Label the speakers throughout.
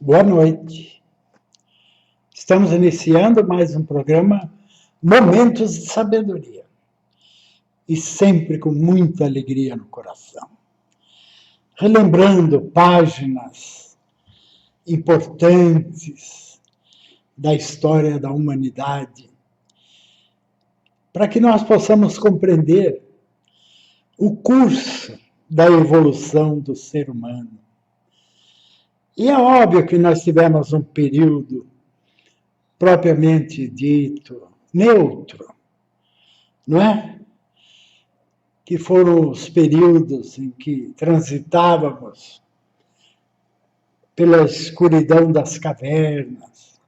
Speaker 1: Boa noite. Estamos iniciando mais um programa Momentos de Sabedoria. E sempre com muita alegria no coração. Relembrando páginas importantes da história da humanidade, para que nós possamos compreender o curso da evolução do ser humano. E é óbvio que nós tivemos um período propriamente dito neutro, não é? Que foram os períodos em que transitávamos pela escuridão das cavernas,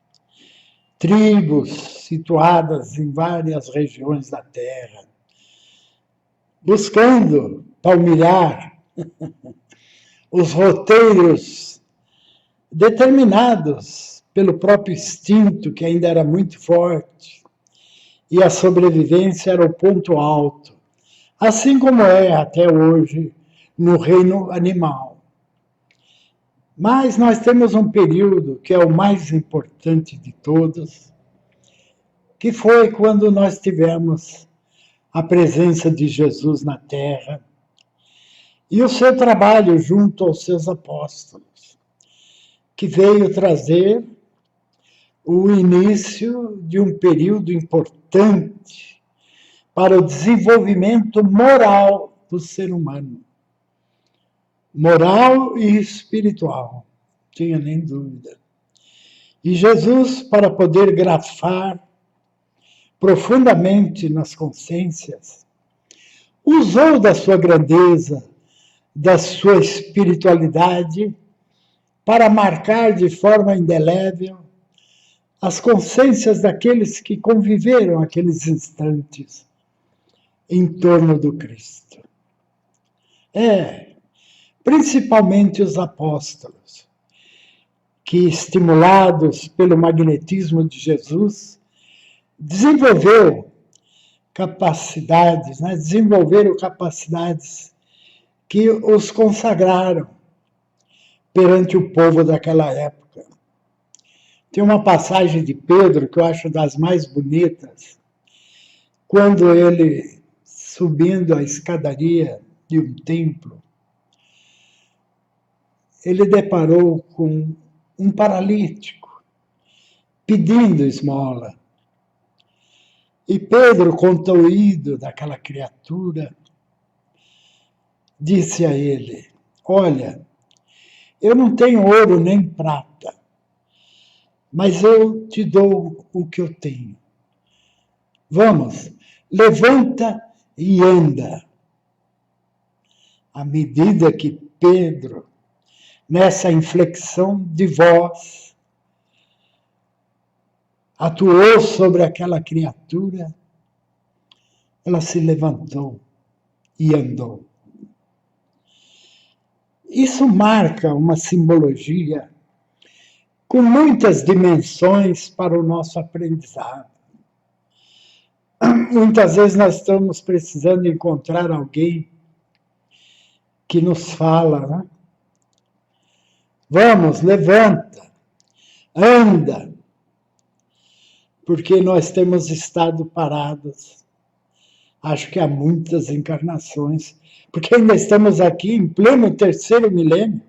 Speaker 1: tribos situadas em várias regiões da Terra, buscando palmilhar os roteiros determinados pelo próprio instinto, que ainda era muito forte, e a sobrevivência era o ponto alto, assim como é até hoje no reino animal. Mas nós temos um período que é o mais importante de todos, que foi quando nós tivemos a presença de Jesus na Terra e o seu trabalho junto aos seus apóstolos, que veio trazer o início de um período importante para o desenvolvimento moral do ser humano. Moral e espiritual, não tinha nem dúvida. E Jesus, para poder grafar profundamente nas consciências, usou da sua grandeza, da sua espiritualidade, para marcar de forma indelével as consciências daqueles que conviveram aqueles instantes em torno do Cristo. Principalmente os apóstolos, que, estimulados pelo magnetismo de Jesus, desenvolveram capacidades que os consagraram perante o povo daquela época. Tem uma passagem de Pedro que eu acho das mais bonitas, quando ele, subindo a escadaria de um templo, ele deparou com um paralítico pedindo esmola. E Pedro, condoído daquela criatura, disse a ele: olha, eu não tenho ouro nem prata, mas eu te dou o que eu tenho. Vamos, levanta e anda. À medida que Pedro, nessa inflexão de voz, atuou sobre aquela criatura, ela se levantou e andou. Isso marca uma simbologia com muitas dimensões para o nosso aprendizado. Muitas vezes nós estamos precisando encontrar alguém que nos fala, né? Vamos, levanta, anda, porque nós temos estado parados, acho que há muitas encarnações, porque ainda estamos aqui em pleno terceiro milênio,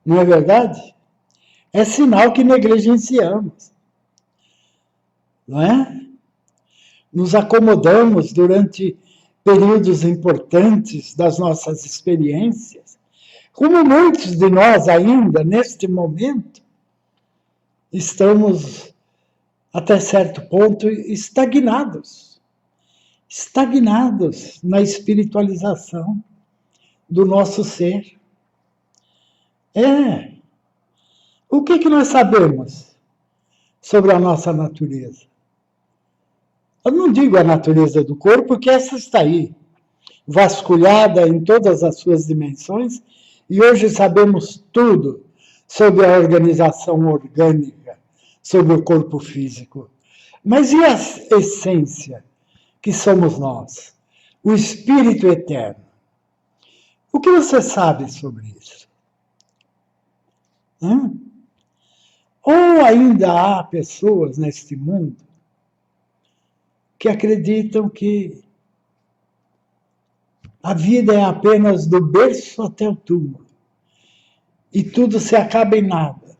Speaker 1: não é verdade? É sinal que negligenciamos, não é? Nos acomodamos durante períodos importantes das nossas experiências, como muitos de nós ainda, neste momento, estamos, até certo ponto, estagnados na espiritualização do nosso ser. O que nós sabemos sobre a nossa natureza? Eu não digo a natureza do corpo, porque essa está aí, vasculhada em todas as suas dimensões, e hoje sabemos tudo sobre a organização orgânica, sobre o corpo físico. Mas e a essência, que somos nós? O Espírito Eterno. O que você sabe sobre isso? Hã? Ou ainda há pessoas neste mundo que acreditam que a vida é apenas do berço até o túmulo e tudo se acaba em nada.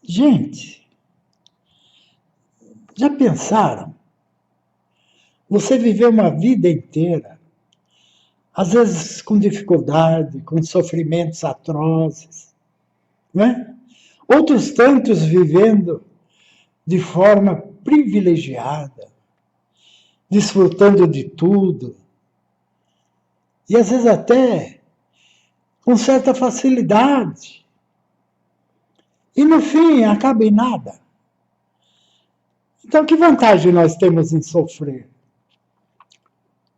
Speaker 1: Gente, já pensaram? Você viveu uma vida inteira, às vezes com dificuldade, com sofrimentos atrozes, não é? Outros tantos vivendo de forma privilegiada, desfrutando de tudo, e às vezes até com certa facilidade. E no fim acaba em nada. Então, que vantagem nós temos em sofrer?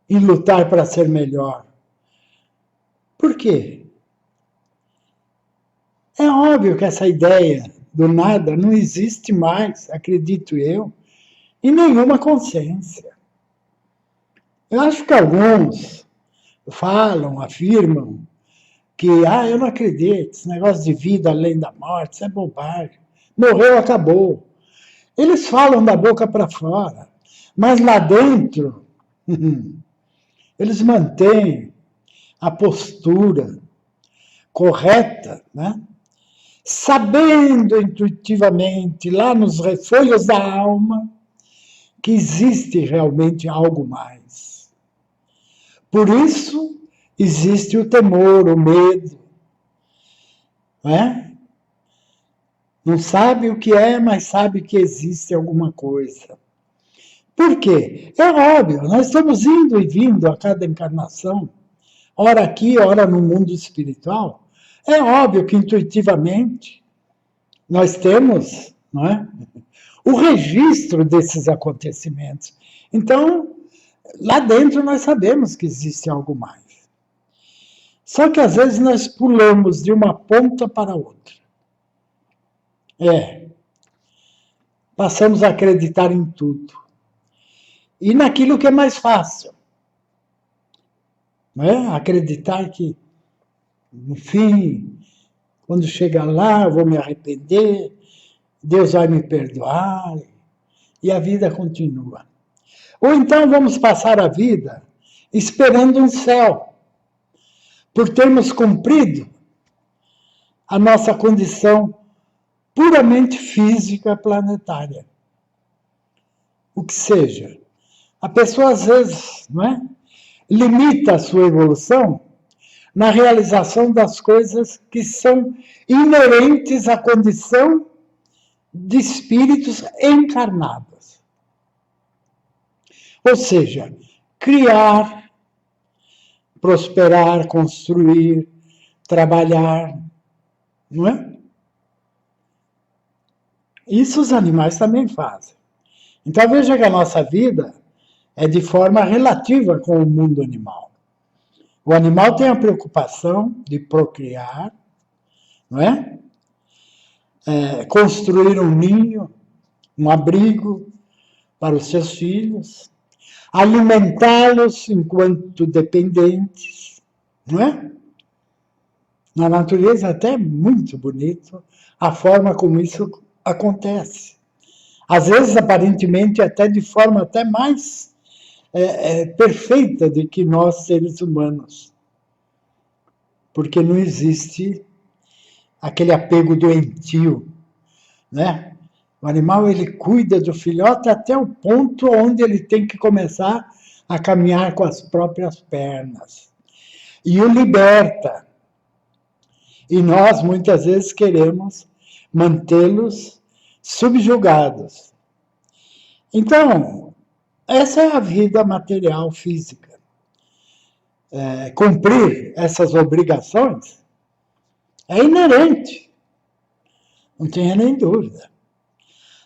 Speaker 1: Em lutar para ser melhor? Por quê? É óbvio que essa ideia do nada não existe mais, acredito eu, em nenhuma consciência. Eu acho que alguns falam, afirmam que, eu não acredito, esse negócio de vida além da morte, isso é bobagem. Morreu, acabou. Eles falam da boca para fora, mas lá dentro, eles mantêm a postura correta, né? Sabendo intuitivamente, lá nos refolhos da alma, que existe realmente algo mais. Por isso, existe o temor, o medo. Não é? Não sabe o que é, mas sabe que existe alguma coisa. Por quê? É óbvio, nós estamos indo e vindo a cada encarnação, ora aqui, ora no mundo espiritual. É óbvio que intuitivamente nós temos, não é, o registro desses acontecimentos. Então, lá dentro nós sabemos que existe algo mais. Só que às vezes nós pulamos de uma ponta para outra. Passamos a acreditar em tudo. E naquilo que é mais fácil. Não é? Acreditar que, no fim, quando chegar lá, eu vou me arrepender, Deus vai me perdoar, e a vida continua. Ou então vamos passar a vida esperando um céu, por termos cumprido a nossa condição puramente física planetária. O que seja. A pessoa, às vezes, não é, limita a sua evolução na realização das coisas que são inerentes à condição de espíritos encarnados. Ou seja, criar, prosperar, construir, trabalhar, não é? Isso os animais também fazem. Então veja que a nossa vida é de forma relativa com o mundo animal. O animal tem a preocupação de procriar, não é? Construir um ninho, um abrigo para os seus filhos, alimentá-los enquanto dependentes, não é? Na natureza é até muito bonito a forma como isso acontece. Às vezes, aparentemente, até de forma até mais perfeita do que nós, seres humanos. Porque não existe aquele apego doentio, né? O animal, ele cuida do filhote até o ponto onde ele tem que começar a caminhar com as próprias pernas. E o liberta. E nós, muitas vezes, queremos mantê-los subjugados. Então, essa é a vida material física. Cumprir essas obrigações é inerente, não tenha nem dúvida.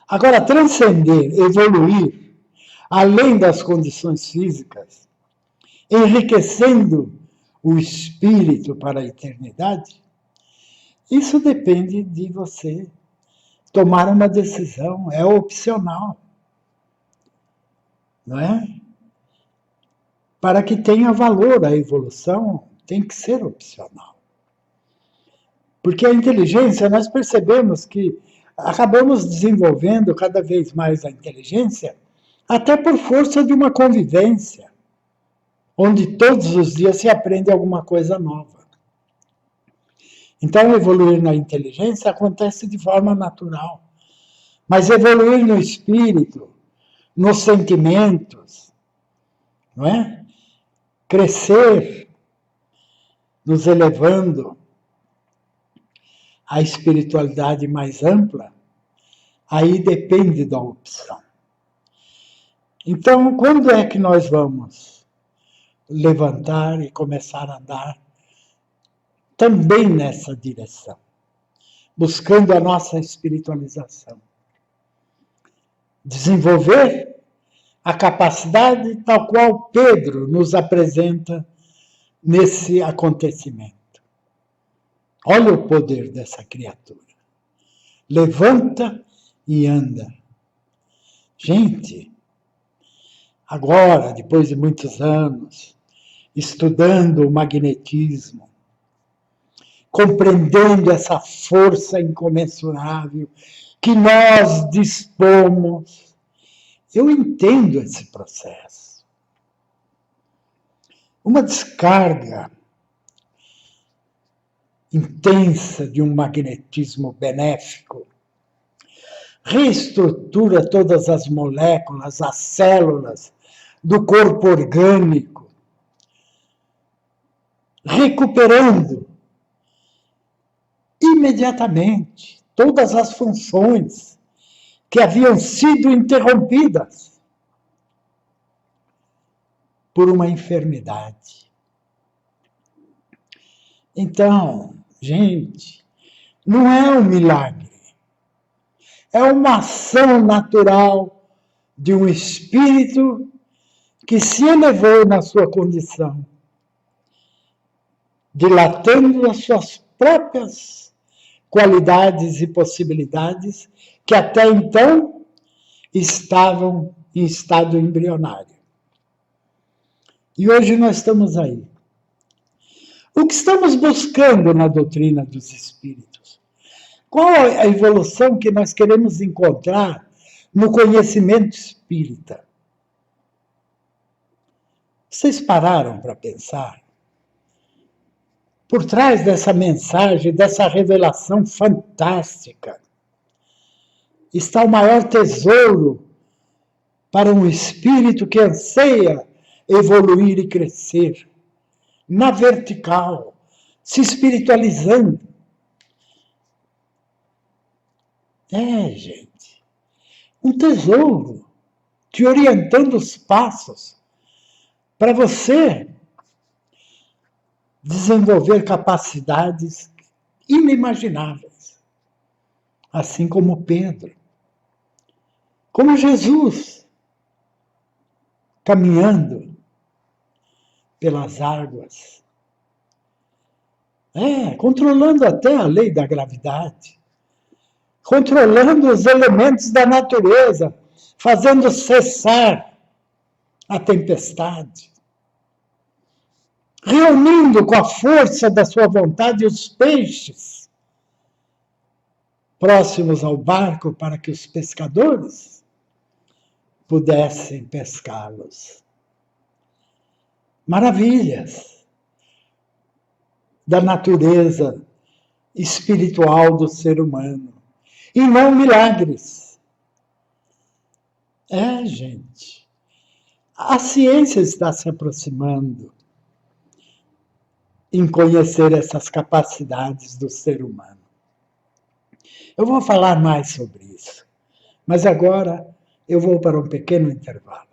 Speaker 1: Agora, transcender, evoluir, além das condições físicas, enriquecendo o espírito para a eternidade, isso depende de você tomar uma decisão, é opcional. Não é? Para que tenha valor a evolução, tem que ser opcional. Porque a inteligência, nós percebemos que acabamos desenvolvendo cada vez mais a inteligência, até por força de uma convivência, onde todos os dias se aprende alguma coisa nova. Então, evoluir na inteligência acontece de forma natural. Mas evoluir no espírito, nos sentimentos, não é? Crescer, nos elevando à espiritualidade mais ampla, aí depende da opção. Então, quando é que nós vamos levantar e começar a andar também nessa direção, buscando a nossa espiritualização? Desenvolver a capacidade tal qual Pedro nos apresenta nesse acontecimento. Olha o poder dessa criatura. Levanta e anda. Gente, agora, depois de muitos anos, estudando o magnetismo, compreendendo essa força incomensurável que nós dispomos, eu entendo esse processo. Uma descarga intensa de um magnetismo benéfico reestrutura todas as moléculas, as células do corpo orgânico, recuperando imediatamente todas as funções que haviam sido interrompidas por uma enfermidade. Então, gente, não é um milagre, é uma ação natural de um espírito que se elevou na sua condição, dilatando as suas próprias qualidades e possibilidades que até então estavam em estado embrionário. E hoje nós estamos aí. O que estamos buscando na doutrina dos espíritos? Qual a evolução que nós queremos encontrar no conhecimento espírita? Vocês pararam para pensar? Por trás dessa mensagem, dessa revelação fantástica, está o maior tesouro para um espírito que anseia evoluir e crescer na vertical, se espiritualizando. Gente, um tesouro te orientando os passos para você desenvolver capacidades inimagináveis, assim como Pedro, como Jesus, caminhando pelas águas, controlando até a lei da gravidade, controlando os elementos da natureza, fazendo cessar a tempestade, reunindo com a força da sua vontade os peixes próximos ao barco para que os pescadores pudessem pescá-los. Maravilhas da natureza espiritual do ser humano, e não milagres. Gente, a ciência está se aproximando em conhecer essas capacidades do ser humano. Eu vou falar mais sobre isso, mas agora eu vou para um pequeno intervalo.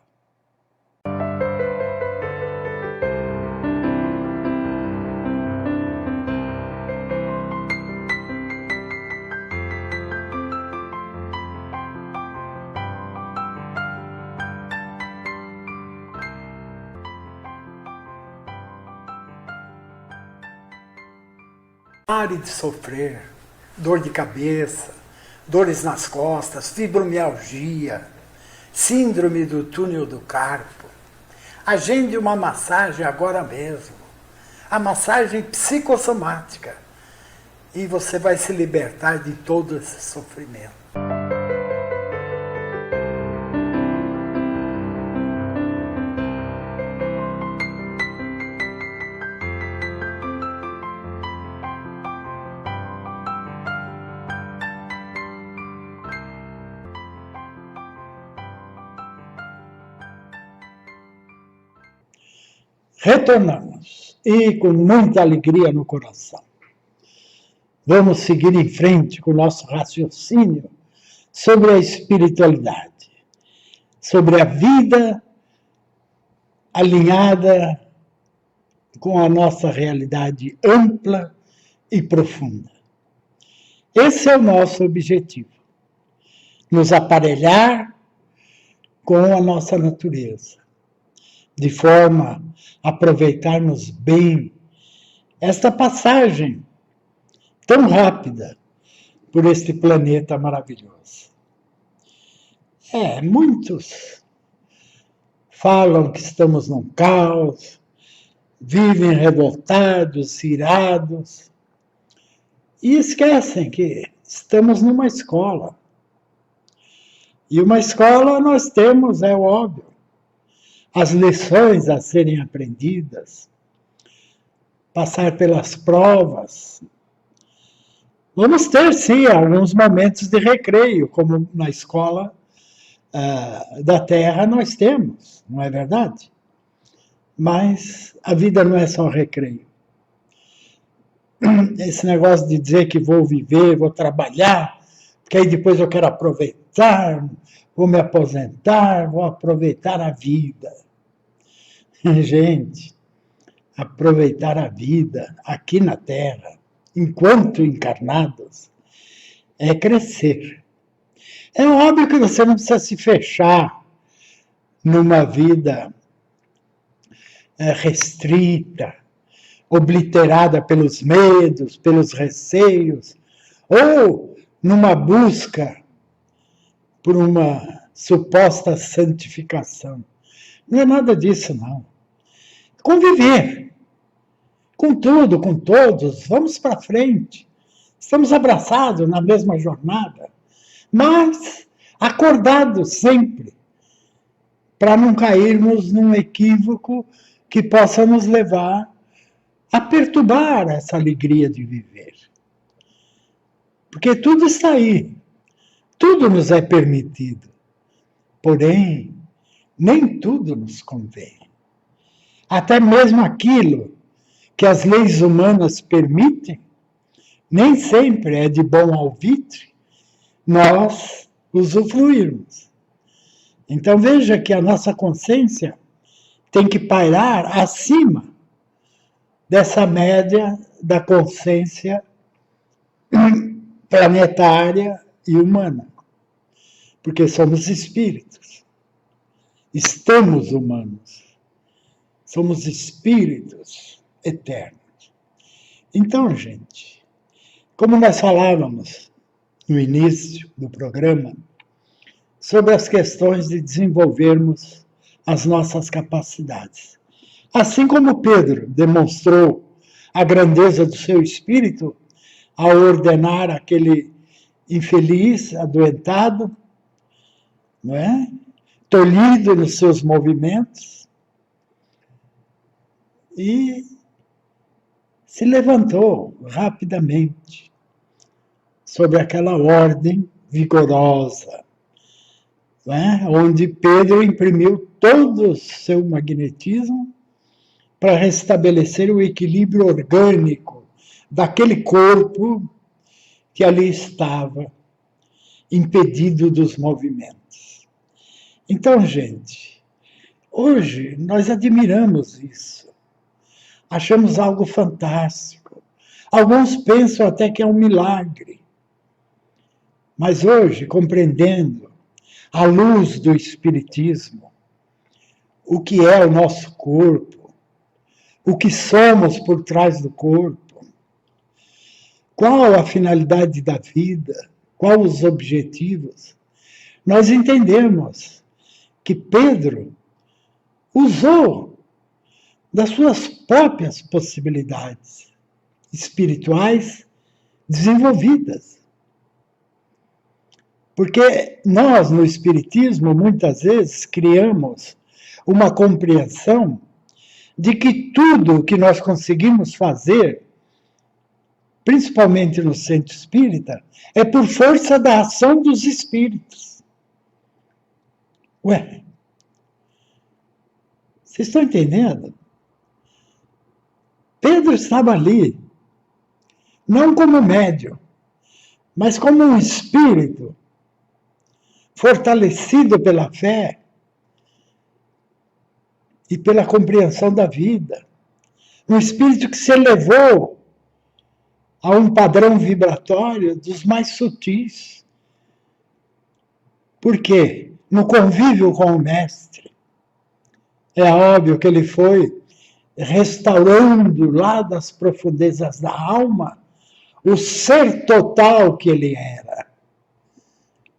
Speaker 1: Pare de sofrer, dor de cabeça, dores nas costas, fibromialgia, síndrome do túnel do carpo. Agende uma massagem agora mesmo. A massagem psicossomática. e você vai se libertar de todo esse sofrimento. Retornamos, e com muita alegria no coração. Vamos seguir em frente com o nosso raciocínio sobre a espiritualidade, sobre a vida alinhada com a nossa realidade ampla e profunda. Esse é o nosso objetivo, nos aparelhar com a nossa natureza, de forma a aproveitarmos bem esta passagem tão rápida por este planeta maravilhoso. Muitos falam que estamos num caos, vivem revoltados, irados, e esquecem que estamos numa escola. E uma escola nós temos, é óbvio, as lições a serem aprendidas, passar pelas provas. Vamos ter, sim, alguns momentos de recreio, como na escola da Terra nós temos, não é verdade? Mas a vida não é só recreio. Esse negócio de dizer que vou viver, vou trabalhar, porque aí depois eu quero aproveitar, vou me aposentar, vou aproveitar a vida. Gente, aproveitar a vida aqui na Terra, enquanto encarnados, é crescer. É óbvio que você não precisa se fechar numa vida restrita, obliterada pelos medos, pelos receios, ou numa busca por uma suposta santificação. Não é nada disso, não. Conviver com tudo, com todos, vamos para frente. Estamos abraçados na mesma jornada, mas acordados sempre, para não cairmos num equívoco que possa nos levar a perturbar essa alegria de viver. Porque tudo está aí, tudo nos é permitido, porém, nem tudo nos convém. Até mesmo aquilo que as leis humanas permitem, nem sempre é de bom alvitre nós usufruirmos. Então veja que a nossa consciência tem que pairar acima dessa média da consciência planetária e humana, porque somos espíritos, estamos humanos, somos espíritos eternos. Então, gente, como nós falávamos no início do programa, sobre as questões de desenvolvermos as nossas capacidades. Assim como Pedro demonstrou a grandeza do seu espírito ao ordenar aquele infeliz, adoentado, não é? Tolhido nos seus movimentos, e se levantou rapidamente sobre aquela ordem vigorosa, não é? Onde Pedro imprimiu todo o seu magnetismo para restabelecer o equilíbrio orgânico daquele corpo que ali estava, impedido dos movimentos. Então, gente, hoje nós admiramos isso, achamos algo fantástico. Alguns pensam até que é um milagre. Mas hoje, compreendendo, à luz do Espiritismo, o que é o nosso corpo, o que somos por trás do corpo, qual a finalidade da vida, quais os objetivos, nós entendemos que Pedro usou das suas próprias possibilidades espirituais desenvolvidas. Porque nós, no Espiritismo, muitas vezes criamos uma compreensão de que tudo que nós conseguimos fazer, principalmente no centro espírita, é por força da ação dos espíritos. Ué, vocês estão entendendo? Pedro estava ali, não como médium, mas como um espírito fortalecido pela fé e pela compreensão da vida. Um espírito que se elevou a um padrão vibratório dos mais sutis. Por quê? No convívio com o mestre, é óbvio que ele foi restaurando lá das profundezas da alma o ser total que ele era.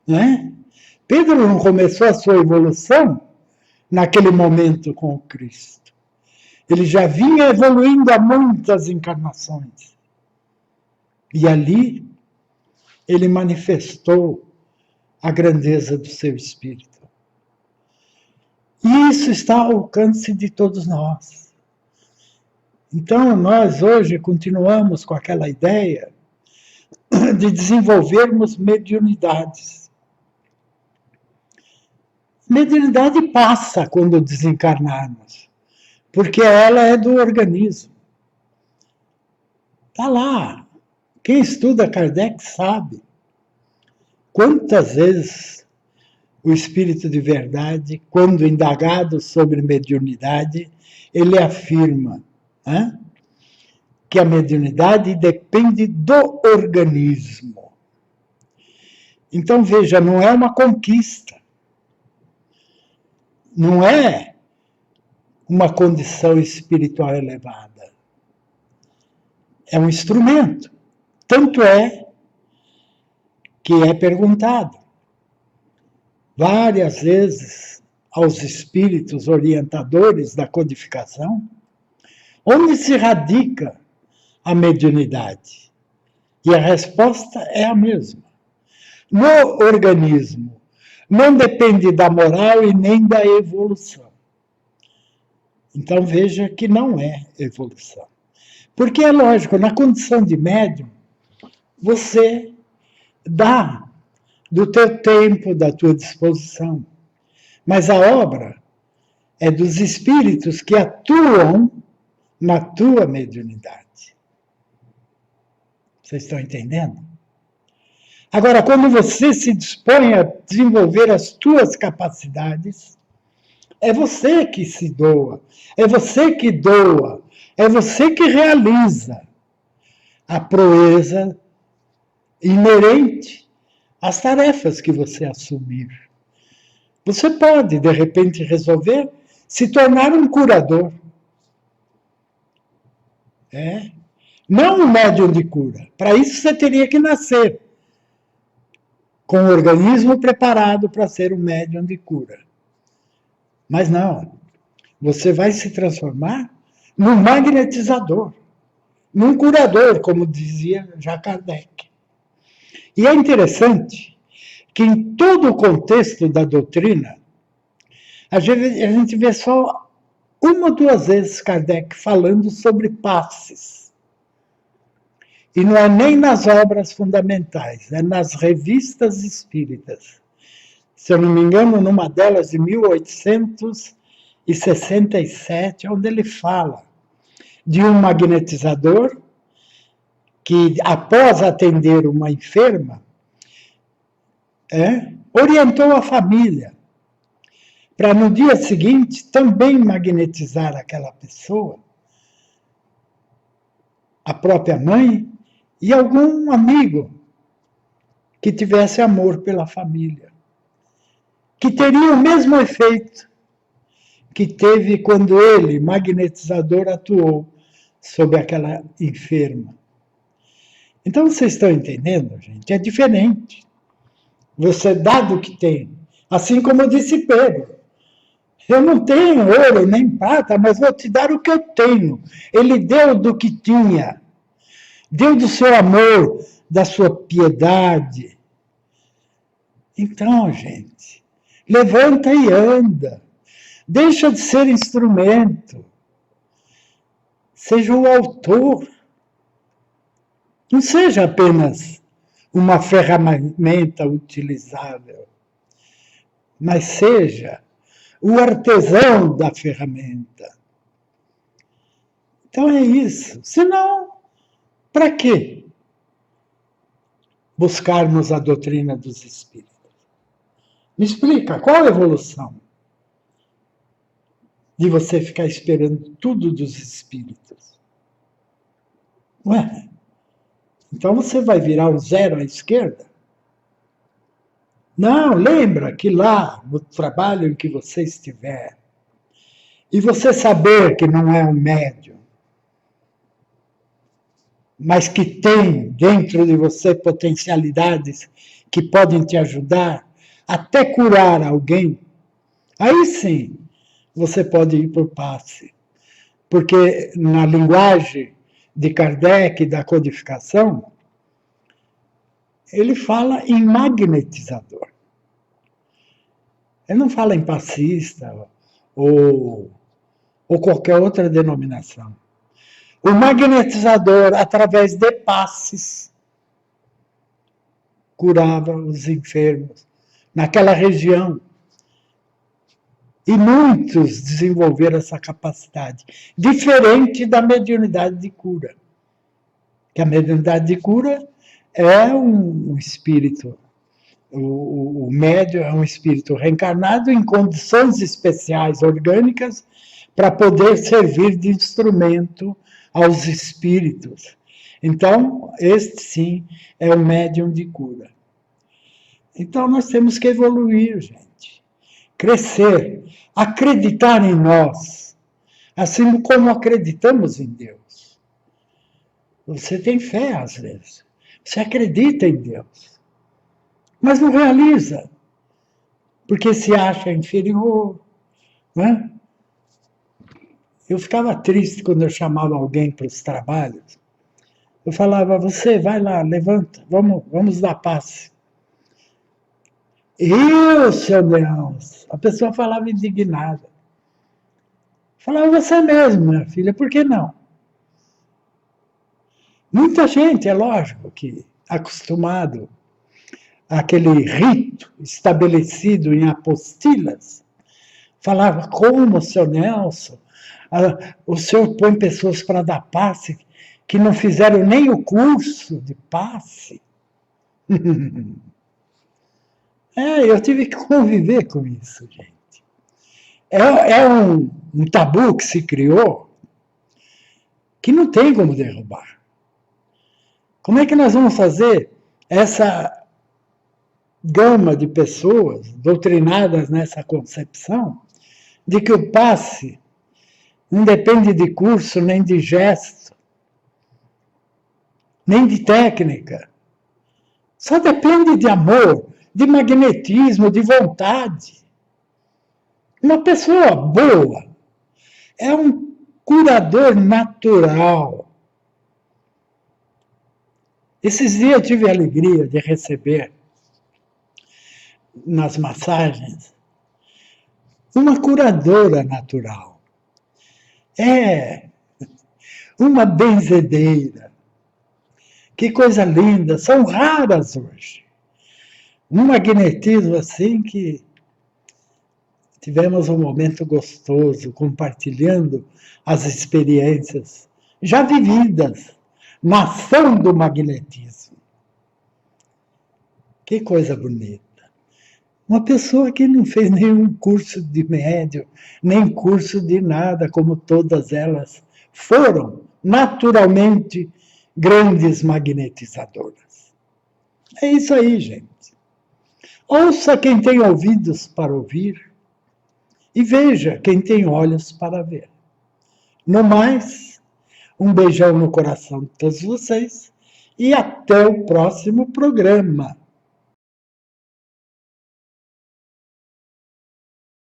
Speaker 1: Né? Pedro não começou a sua evolução naquele momento com o Cristo. Ele já vinha evoluindo há muitas encarnações. E ali ele manifestou a grandeza do seu espírito. E isso está ao alcance de todos nós. Então, nós hoje continuamos com aquela ideia de desenvolvermos mediunidades. Mediunidade passa quando desencarnarmos, porque ela é do organismo. Está lá. Quem estuda Kardec sabe quantas vezes o Espírito de Verdade, quando indagado sobre mediunidade, ele afirma que a mediunidade depende do organismo. Então, veja, não é uma conquista. Não é uma condição espiritual elevada. É um instrumento. Tanto é que é perguntado várias vezes aos espíritos orientadores da codificação onde se radica a mediunidade. E a resposta é a mesma. No organismo, não depende da moral e nem da evolução. Então veja que não é evolução. Porque é lógico, na condição de médium, você dá do teu tempo, da tua disposição. Mas a obra é dos espíritos que atuam na tua mediunidade. Vocês estão entendendo? Agora, quando você se dispõe a desenvolver as tuas capacidades, é você que se doa, é você que doa, é você que realiza a proeza inerente às tarefas que você assumir. Você pode, de repente, resolver se tornar um curador. Não um médium de cura. Para isso você teria que nascer com o organismo preparado para ser um médium de cura. Mas não. Você vai se transformar num magnetizador, num curador, como dizia já Kardec. E é interessante que em todo o contexto da doutrina, a gente vê só uma ou duas vezes Kardec falando sobre passes. E não é nem nas obras fundamentais, é nas revistas espíritas. Se eu não me engano, numa delas de 1867, onde ele fala de um magnetizador que, após atender uma enferma, orientou a família para, no dia seguinte, também magnetizar aquela pessoa, a própria mãe e algum amigo que tivesse amor pela família, que teria o mesmo efeito que teve quando ele, magnetizador, atuou sobre aquela enferma. Então, vocês estão entendendo, gente? É diferente. Você dá do que tem. Assim como disse Pedro. Eu não tenho ouro nem prata, mas vou te dar o que eu tenho. Ele deu do que tinha. Deu do seu amor, da sua piedade. Então, gente, levanta e anda. Deixa de ser instrumento. Seja o autor. Não seja apenas uma ferramenta utilizável, mas seja o artesão da ferramenta. Então é isso. Senão, para quê buscarmos a doutrina dos espíritos? Me explica, qual a evolução de você ficar esperando tudo dos espíritos? Ué, então você vai virar um zero à esquerda? Não, lembra que lá, no trabalho em que você estiver, e você saber que não é um médium, mas que tem dentro de você potencialidades que podem te ajudar até curar alguém, aí sim você pode ir por passe. Porque na linguagem de Kardec, da codificação, ele fala em magnetizador. Ele não fala em passista ou qualquer outra denominação. O magnetizador, através de passes, curava os enfermos naquela região. E muitos desenvolveram essa capacidade, diferente da mediunidade de cura. Que a mediunidade de cura é um espírito, o médium é um espírito reencarnado em condições especiais, orgânicas, para poder servir de instrumento aos espíritos. Então, este sim é o médium de cura. Então, nós temos que evoluir, gente. Crescer, acreditar em nós, assim como acreditamos em Deus. Você tem fé, às vezes. Você acredita em Deus, mas não realiza, porque se acha inferior. Né? Eu ficava triste quando eu chamava alguém para os trabalhos. Eu falava, você vai lá, levanta, vamos dar passe. Eu, seu Leão, a pessoa falava indignada. Falava, você mesmo, minha filha, por que não? Muita gente, é lógico, que acostumado àquele rito estabelecido em apostilas, falava, como, seu Nelson, o senhor põe pessoas para dar passe que não fizeram nem o curso de passe. Eu tive que conviver com isso, gente. É um tabu que se criou que não tem como derrubar. Como é que nós vamos fazer essa gama de pessoas doutrinadas nessa concepção de que o passe não depende de curso, nem de gesto, nem de técnica. Só depende de amor, de magnetismo, de vontade. Uma pessoa boa é um curador natural. Esses dias eu tive a alegria de receber nas massagens uma curadora natural. É uma benzedeira. Que coisa linda, são raras hoje. Um magnetismo assim que tivemos um momento gostoso, compartilhando as experiências já vividas na ação do magnetismo. Que coisa bonita. Uma pessoa que não fez nenhum curso de médium, nem curso de nada, como todas elas foram, naturalmente, grandes magnetizadoras. É isso aí, gente. Ouça quem tem ouvidos para ouvir e veja quem tem olhos para ver. No mais, um beijão no coração de todos vocês e até o próximo programa.